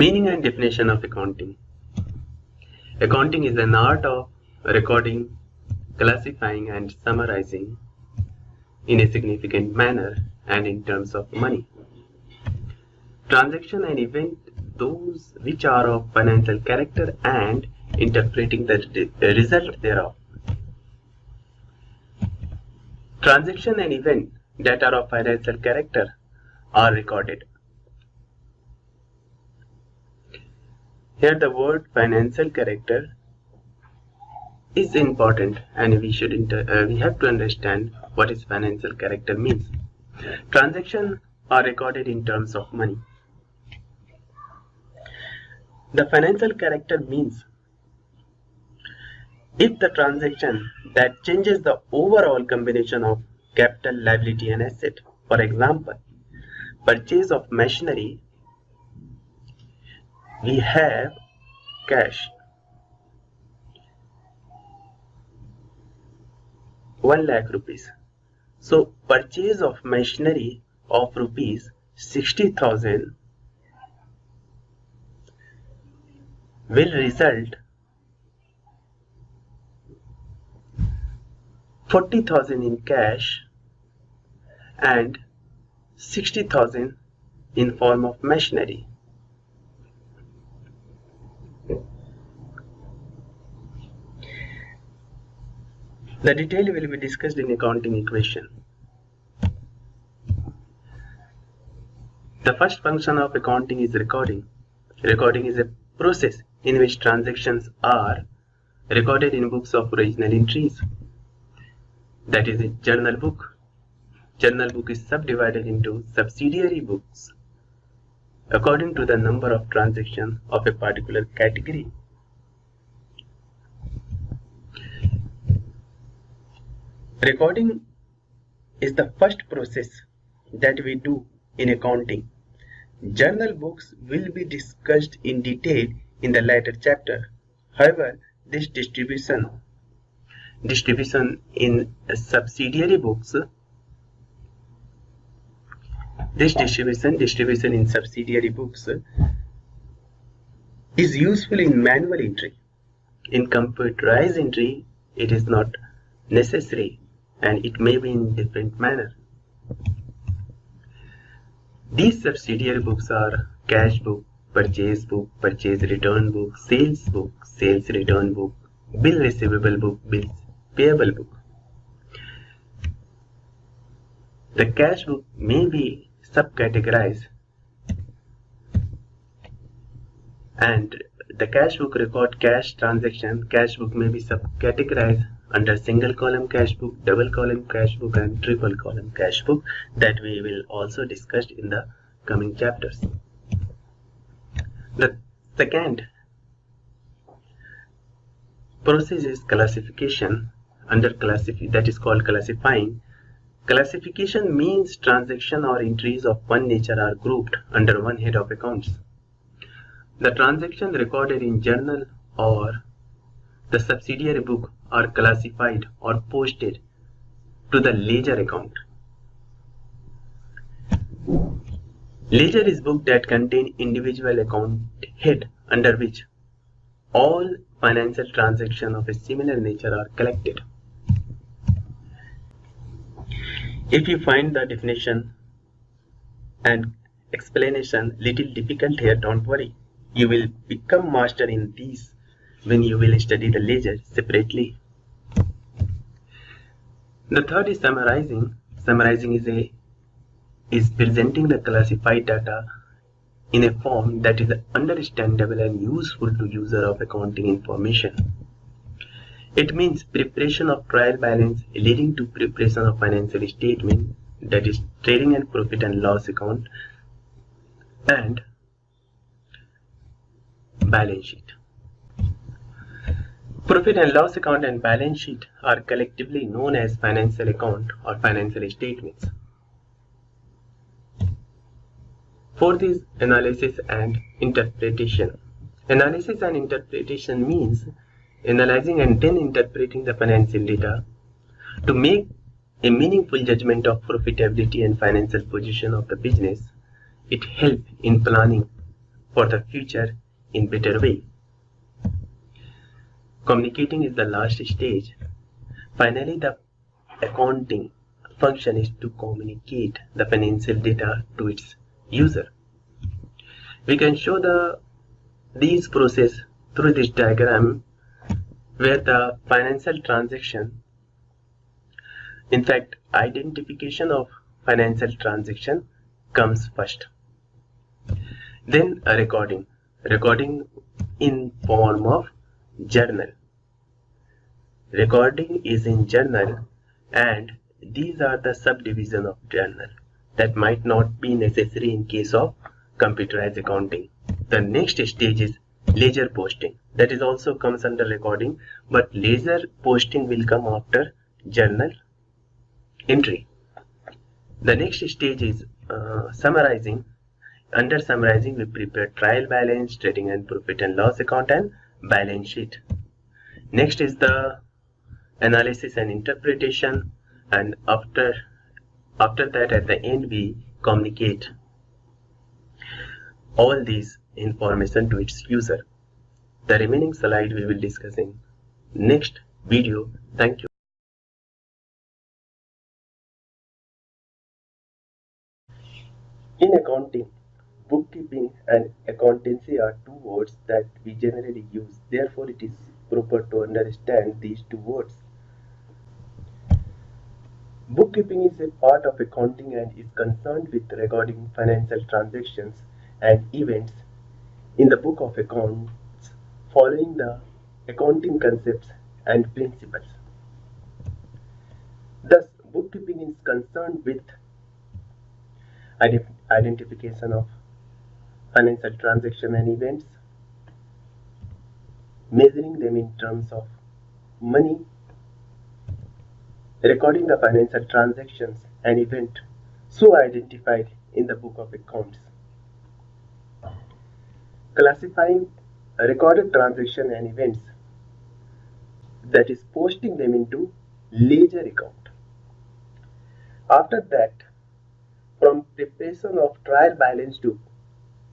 Meaning and definition of accounting. Accounting is an art of recording, classifying and summarizing in a significant manner and in terms of money. Transaction and event, those which are of financial character, and interpreting the result thereof. Transaction and event that are of financial character are recorded. Here the word financial character is important, and we have to understand what is financial character means. Transactions are recorded in terms of money. The financial character means if the transaction that changes the overall combination of capital, liability and asset. For example, purchase of machinery, we have cash 1 lakh rupees. So purchase of machinery of rupees 60,000 will result 40,000 in cash and 60,000 in form of machinery. The detail will be discussed in accounting equation. The first function of accounting is recording. Recording is a process in which transactions are recorded in books of original entries. That is a journal book. Journal book is subdivided into subsidiary books according to the number of transactions of a particular category. Recording is the first process that we do in accounting. Journal books will be discussed in detail in the later chapter. However, this distribution in subsidiary books, is useful in manual entry. In computerized entry, it is not necessary, and it may be in different manner. These subsidiary books are cash book, purchase return book, sales return book, bill receivable book, bills payable book. The cash book may be subcategorized, and the cash book record cash transaction. Cash book may be subcategorized under single column cash book, double column cash book and triple column cash book, that we will also discuss in the coming chapters. The second process is classification. That is called classifying. Classification means transaction or entries of one nature are grouped under one head of accounts. The transaction recorded in journal or the subsidiary book are classified or posted to the ledger account. Ledger is book that contain individual account head under which all financial transactions of a similar nature are collected. If you find the definition and explanation little difficult here, don't worry. You will become master in these when you will study the ledger separately. The third is summarizing. Summarizing is presenting the classified data in a form that is understandable and useful to user of accounting information. It means preparation of trial balance leading to preparation of financial statement, that is trading and profit and loss account and balance sheet. Profit and loss account and balance sheet are collectively known as financial account or financial statements. Fourth is analysis and interpretation. Analysis and interpretation means analyzing and then interpreting the financial data to make a meaningful judgment of profitability and financial position of the business. It helps in planning for the future in better way. Communicating is the last stage. Finally, the accounting function is to communicate the financial data to its user. We can show these process through this diagram where the financial transaction, in fact, identification of financial transaction comes first. Then a recording in form of journal. Recording is in journal, and these are the subdivision of journal that might not be necessary in case of computerized accounting. The next stage is ledger posting. That is also comes under recording, but ledger posting will come after journal entry. The next stage is summarizing. Under summarizing, we prepare trial balance, trading and profit and loss account, and balance sheet. Next is the analysis and interpretation, and after that, at the end, we communicate all these information to its user. The remaining slide we will discuss in next video. Thank you. In accounting, bookkeeping and accountancy are two words that we generally use. Therefore, it is proper to understand these two words. Bookkeeping is a part of accounting and is concerned with recording financial transactions and events in the book of accounts following the accounting concepts and principles. Thus, bookkeeping is concerned with identification of financial transactions and events, measuring them in terms of money, recording the financial transactions and event so identified in the book of accounts, classifying recorded transaction and events, that is posting them into ledger account. After that, from preparation of trial balance to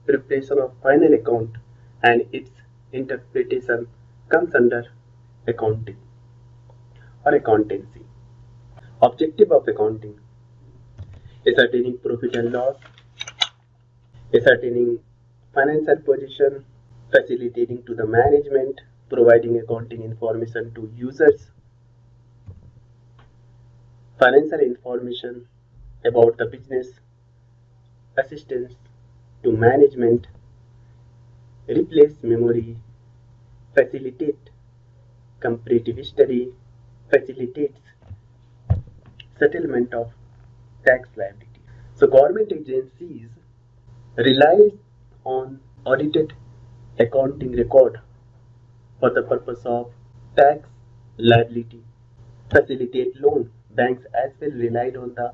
preparation of final account and its interpretation comes under accounting or accountancy. Objective of accounting: ascertaining profit and loss, ascertaining financial position, facilitating to the management, providing accounting information to users, financial information about the business, assistance to management, replace memory, facilitate comparative study, facilitates settlement of tax liability. So government agencies rely on audited accounting record for the purpose of tax liability. Facilitate loan. Banks as well relied on the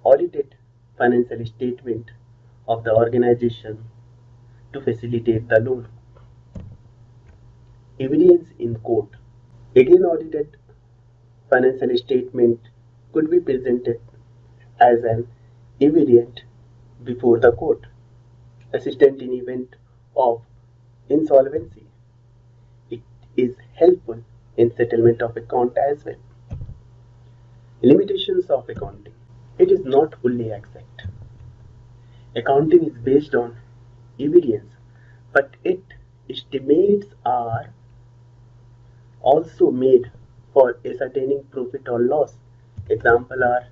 audited financial statement of the organization to facilitate the loan. Evidence in court. Again, audited financial statement could be presented as an evidence before the court. Assistant in event of insolvency. It is helpful in settlement of account as well. Limitations of accounting. It is not fully exact. Accounting is based on evidence, but its estimates are also made for ascertaining profit or loss. Examples are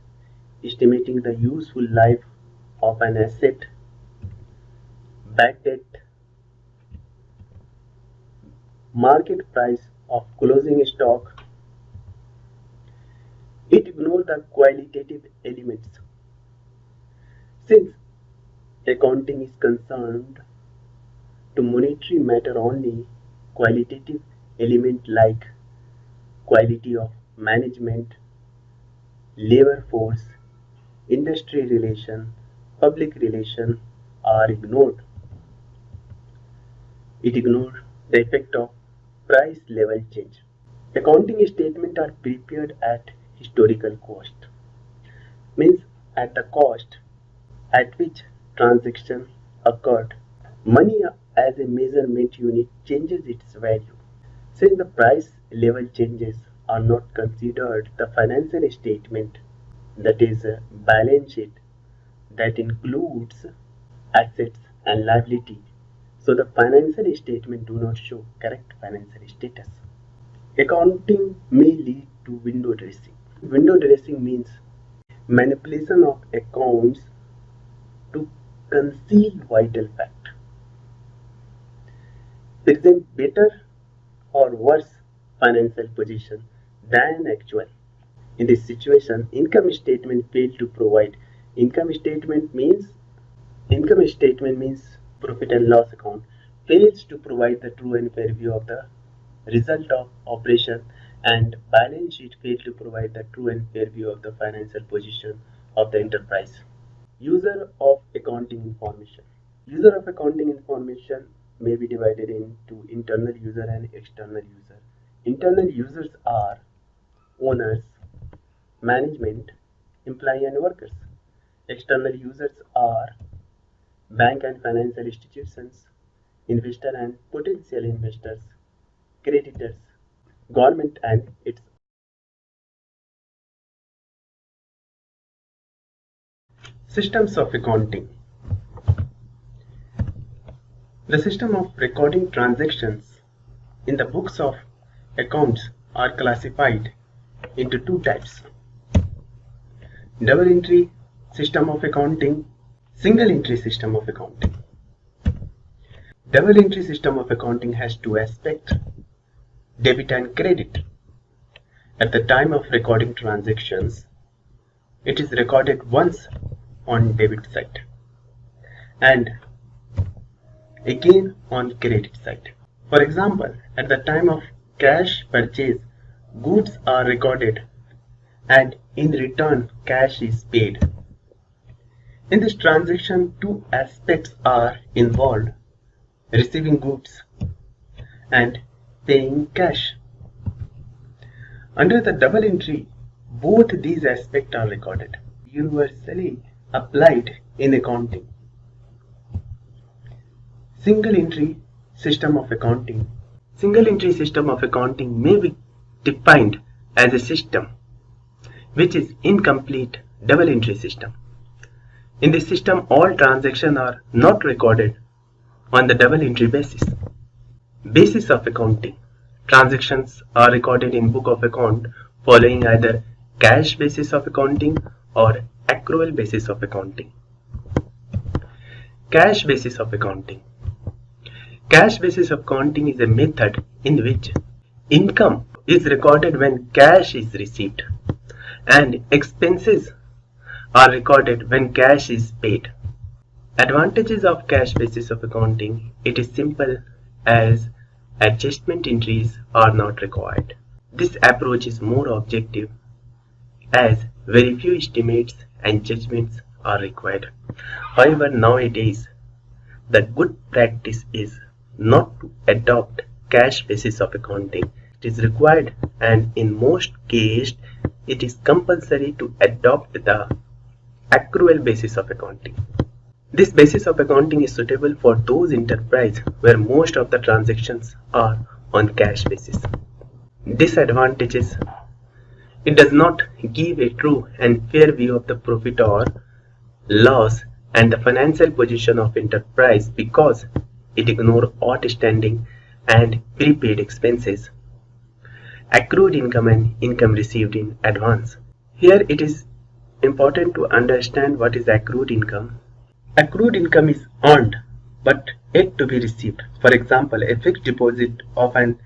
estimating the useful life of an asset, bad debt, market price of closing stock. It ignores the qualitative elements. Since accounting is concerned to monetary matter only, qualitative element like quality of management, labor force, industry relation, public relation are ignored. It ignores the effect of price level change. Accounting statements are prepared at historical cost, means at the cost at which transaction occurred. Money as a measurement unit changes its value. Since the price level changes are not considered, the financial statement, that is a balance sheet that includes assets and liability, so the financial statement do not show correct financial status. Accounting may lead to window dressing. Window dressing means manipulation of accounts to conceal vital fact, present better or worse financial position than actual. In this situation, income statement fail to provide. Income statement means profit and loss account fails to provide the true and fair view of the result of operation, and balance sheet fails to provide the true and fair view of the financial position of the enterprise. User of accounting information. User of accounting information may be divided into internal user and external user. Internal users are owners, management, employee and workers. External users are bank and financial institutions, investor and potential investors, creditors, government and its. Systems of accounting. The system of recording transactions in the books of accounts are classified into two types: double entry system of accounting, single entry system of accounting. Double entry system of accounting has two aspects: debit and credit. At the time of recording transactions, it is recorded once on debit side and again on credit side. For example, at the time of cash purchase, goods are recorded and in return cash is paid. In this transaction, two aspects are involved: receiving goods and paying cash. Under the double entry, both these aspects are recorded, universally applied in accounting. Single entry system of accounting. Single entry system of accounting may be defined as a system which is incomplete double entry system. In this system, all transactions are not recorded on the double entry basis. Basis of accounting. Transactions are recorded in book of account following either cash basis of accounting or accrual basis of accounting. Cash basis of accounting. Cash basis of accounting is a method in which income is recorded when cash is received and expenses are recorded when cash is paid. Advantages of cash basis of accounting: it is simple as adjustment entries are not required. This approach is more objective as very few estimates and judgments are required. However, nowadays the good practice is not to adopt cash basis of accounting. It is required, and in most cases it is compulsory to adopt the accrual basis of accounting. This basis of accounting is suitable for those enterprises where most of the transactions are on cash basis. Disadvantages: it does not give a true and fair view of the profit or loss and the financial position of enterprise because it ignores outstanding and prepaid expenses, accrued income and income received in advance. Here it is important to understand what is accrued income. Accrued income is earned but yet to be received. For example, a fixed deposit of an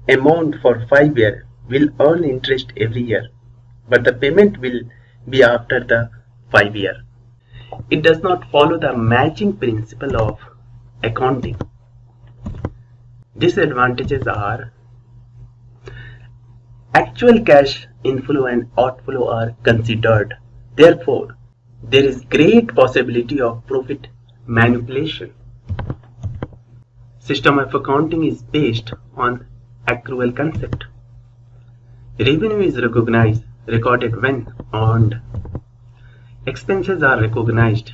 amount for 5 years will earn interest every year, but the payment will be after the 5 years. It does not follow the matching principle of accounting. Disadvantages are: actual cash inflow and outflow are considered. Therefore, there is great possibility of profit manipulation. System of accounting is based on accrual concept. Revenue is recorded when earned. Expenses are recognized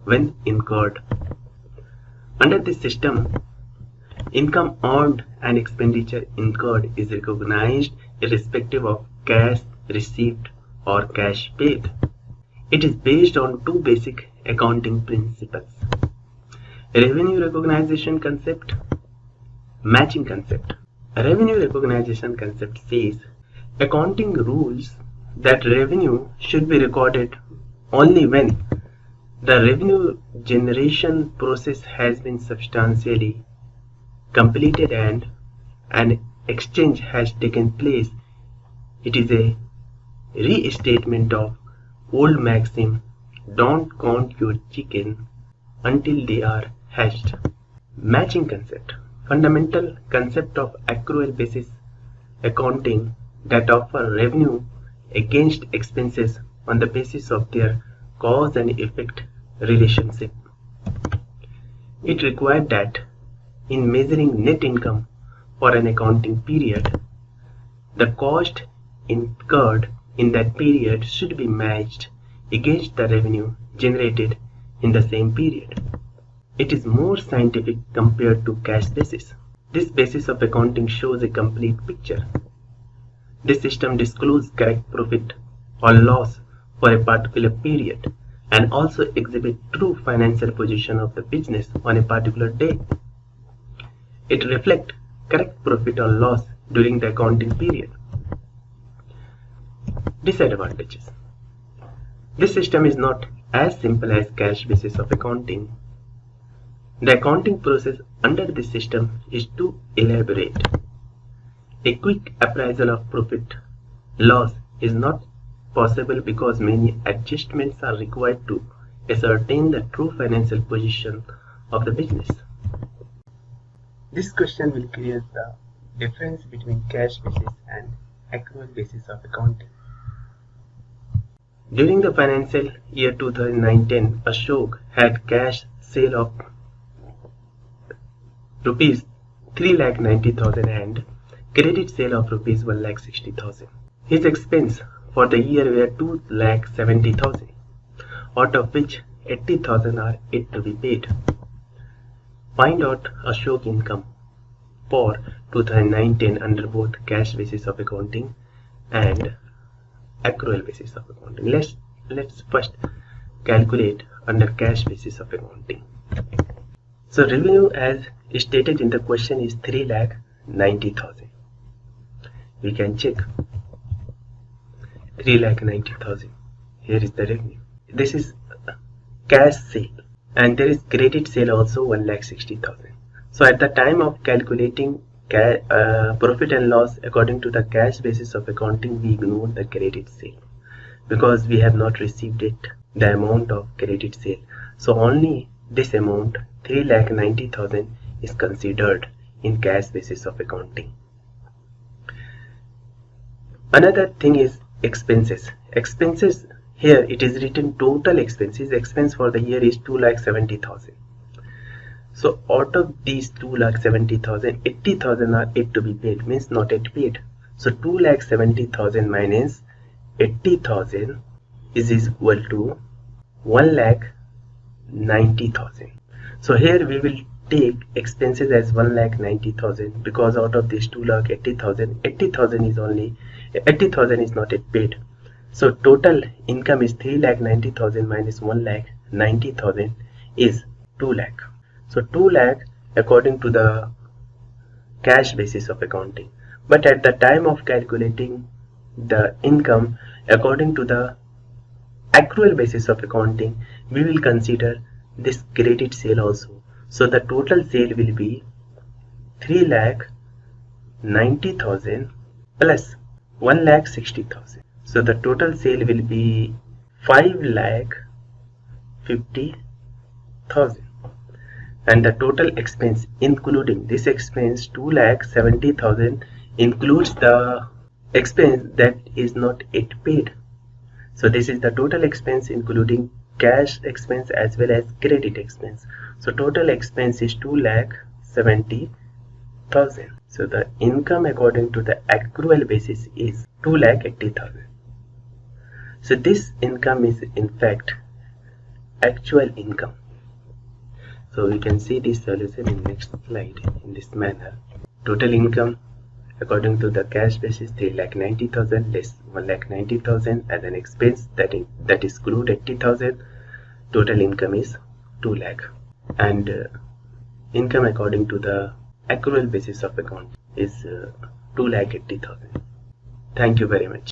when incurred. Under this system, income earned and expenditure incurred is recognized irrespective of cash received or cash paid. It is based on two basic accounting principles: revenue recognition concept, matching concept. A revenue recognition concept says accounting rules that revenue should be recorded only when the revenue generation process has been substantially completed and an exchange has taken place. It is a restatement of old maxim, don't count your chicken until they are hatched. Matching concept, fundamental concept of accrual basis accounting that offer revenue against expenses on the basis of their cause and effect relationship. It required that in measuring net income for an accounting period, the cost incurred in that period should be matched against the revenue generated in the same period. It is more scientific compared to cash basis. This basis of accounting shows a complete picture. This system discloses correct profit or loss for a particular period and also exhibits true financial position of the business on a particular day. It reflects correct profit or loss during the accounting period. Disadvantages. This system is not as simple as cash basis of accounting. The accounting process under this system is too elaborate. A quick appraisal of profit loss is not possible because many adjustments are required to ascertain the true financial position of the business. This question will clear the difference between cash basis and accrual basis of accounting. During the financial year 2019, Ashok had cash sale of rupees 3,90,000 and credit sale of rupees 1,60,000. His expense for the year were 2,70,000, out of which 80,000 are yet to be paid. Find out Ashok income for 2019 under both cash basis of accounting and accrual basis of accounting. Let's first calculate under cash basis of accounting. So revenue as stated in the question is 3,90,000. We can check 3,90,000. Here is the revenue. This is cash sale and there is credit sale also 1,60,000. So at the time of calculating profit and loss according to the cash basis of accounting, we ignore the credit sale because we have not received it, the amount of credit sale. So only this amount 3,90,000 is considered in cash basis of accounting. Another thing is expenses. Expenses, here it is written total expenses. Expense for the year is 2,70,000. So out of these 2,70,000, 80,000 are yet to be paid, means not yet paid. So 2,70,000 minus 80,000 is equal to 1,90,000. So here we will take expenses as 1,90,000 because out of this 2,80,000, 80,000 is only 80,000 is not yet paid. So total income is 3,90,000 minus 1,90,000 is 2 lakh. So 2 lakh according to the cash basis of accounting. But at the time of calculating the income according to the accrual basis of accounting, we will consider this credit sale also. So the total sale will be 3,90,000 plus 1,60,000. So the total sale will be 5,50,000. And the total expense including this expense 2,70,000 includes the expense that is not yet paid. So this is the total expense including cash expense as well as credit expense. So total expense is 2,70,000. So the income according to the accrual basis is 2,80,000. So this income is in fact actual income. So you can see this solution in next slide in this manner. Total income according to the cash basis 3,90,000 less 1,90,000 as an expense that is accrued 80,000. Total income is 2 lakh, and income according to the accrual basis of account is 2,80,000. Thank you very much.